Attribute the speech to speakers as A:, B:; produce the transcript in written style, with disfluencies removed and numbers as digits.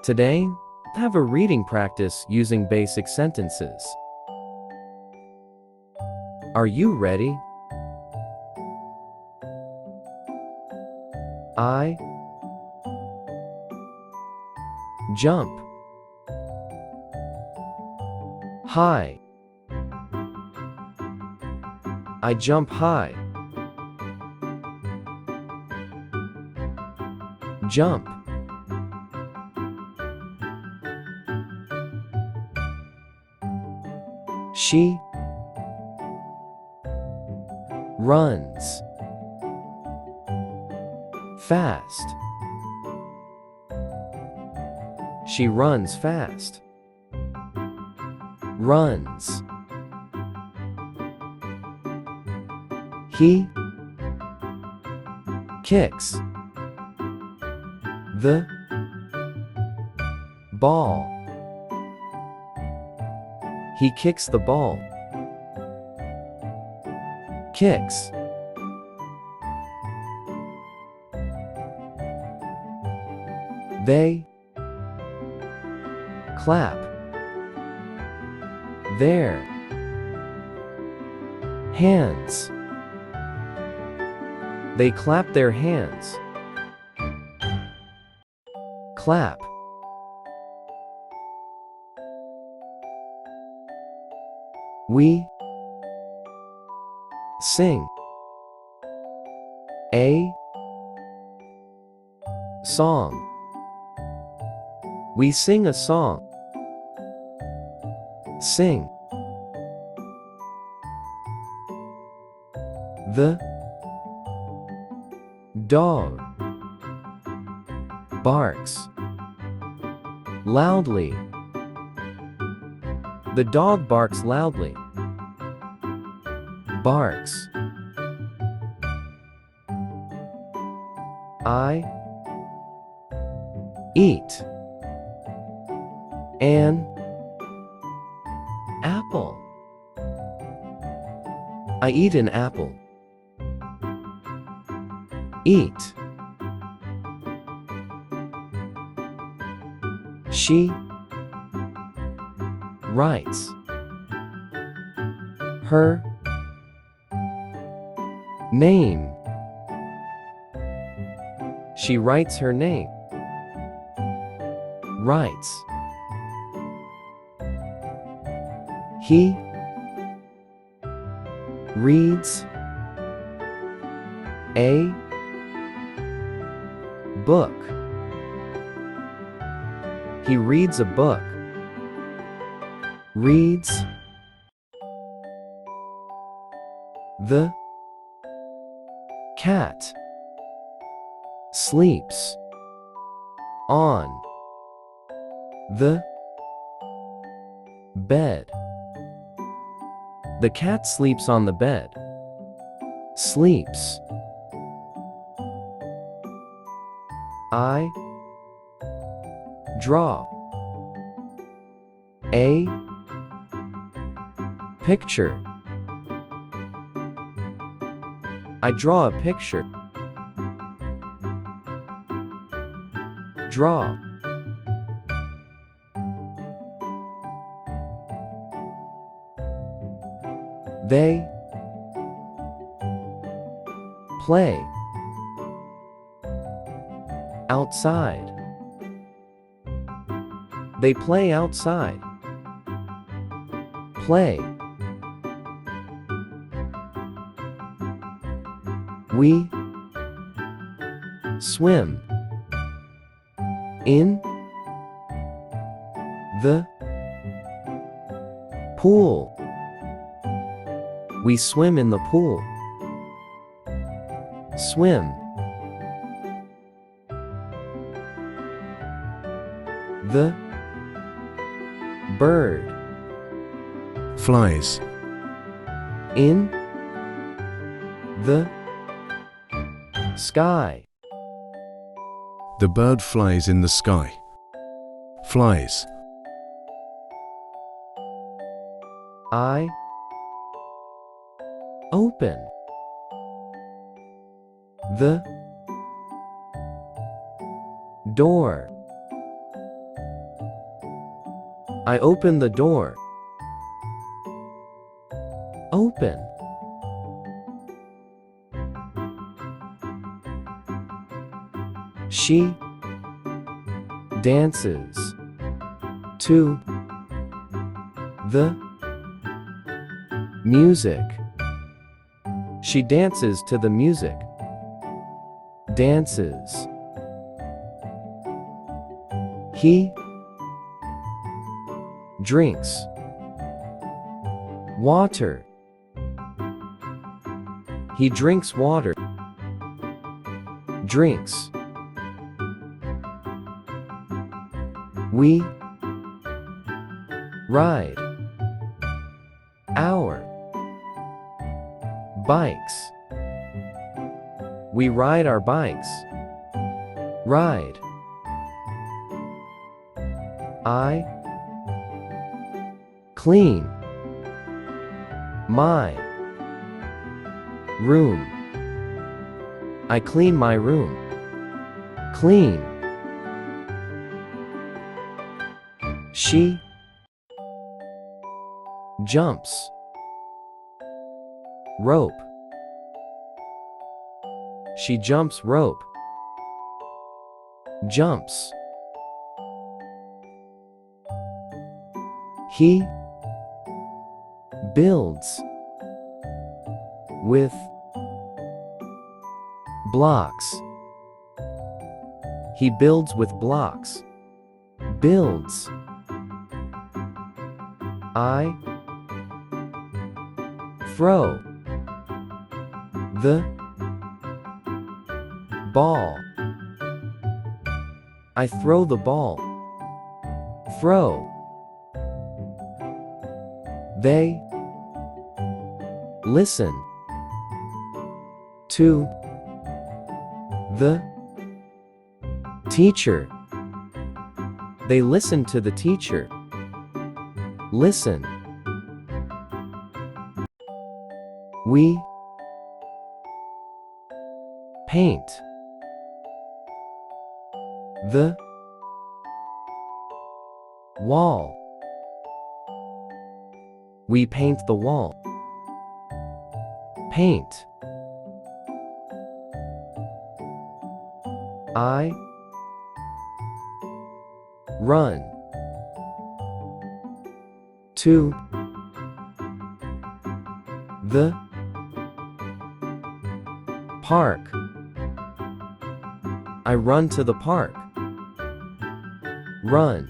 A: Today, have a reading practice using basic sentences. Are you ready? I jump high. I jump high. Jump. She runs fast. She runs fast. Runs. He kicks the ball. He kicks the ball. Kicks. They clap their hands. They clap their hands. Clap. We sing a song. We sing a song. Sing. The dog barks loudly. The dog barks loudly. Barks. I eat an apple. I eat an apple. Eat. She writes her name. She writes her name. Writes. He reads a book. He reads a book. Reads. The cat sleeps on the bed. The cat sleeps on the bed. Sleeps. I draw a picture. I draw a picture. Draw. They play outside. They play outside. Play. We swim in the pool. We swim in the pool. Swim. The bird
B: flies
A: in the sky.
B: The bird flies in the sky. Flies.
A: I open the door. I open the door. Open. She dances to the music. She dances to the music. Dances. He drinks water. He drinks water. Drinks. We ride our bikes. We ride our bikes. Ride. I clean my room. I clean my room. Clean. She jumps rope. She jumps rope. Jumps. He builds with blocks. He builds with blocks. Builds. I throw the ball. I throw the ball. Throw. They listen to the teacher. They listen to the teacher. Listen. We paint the wall. We paint the wall. Paint. I run to the park. I run to the park. Run.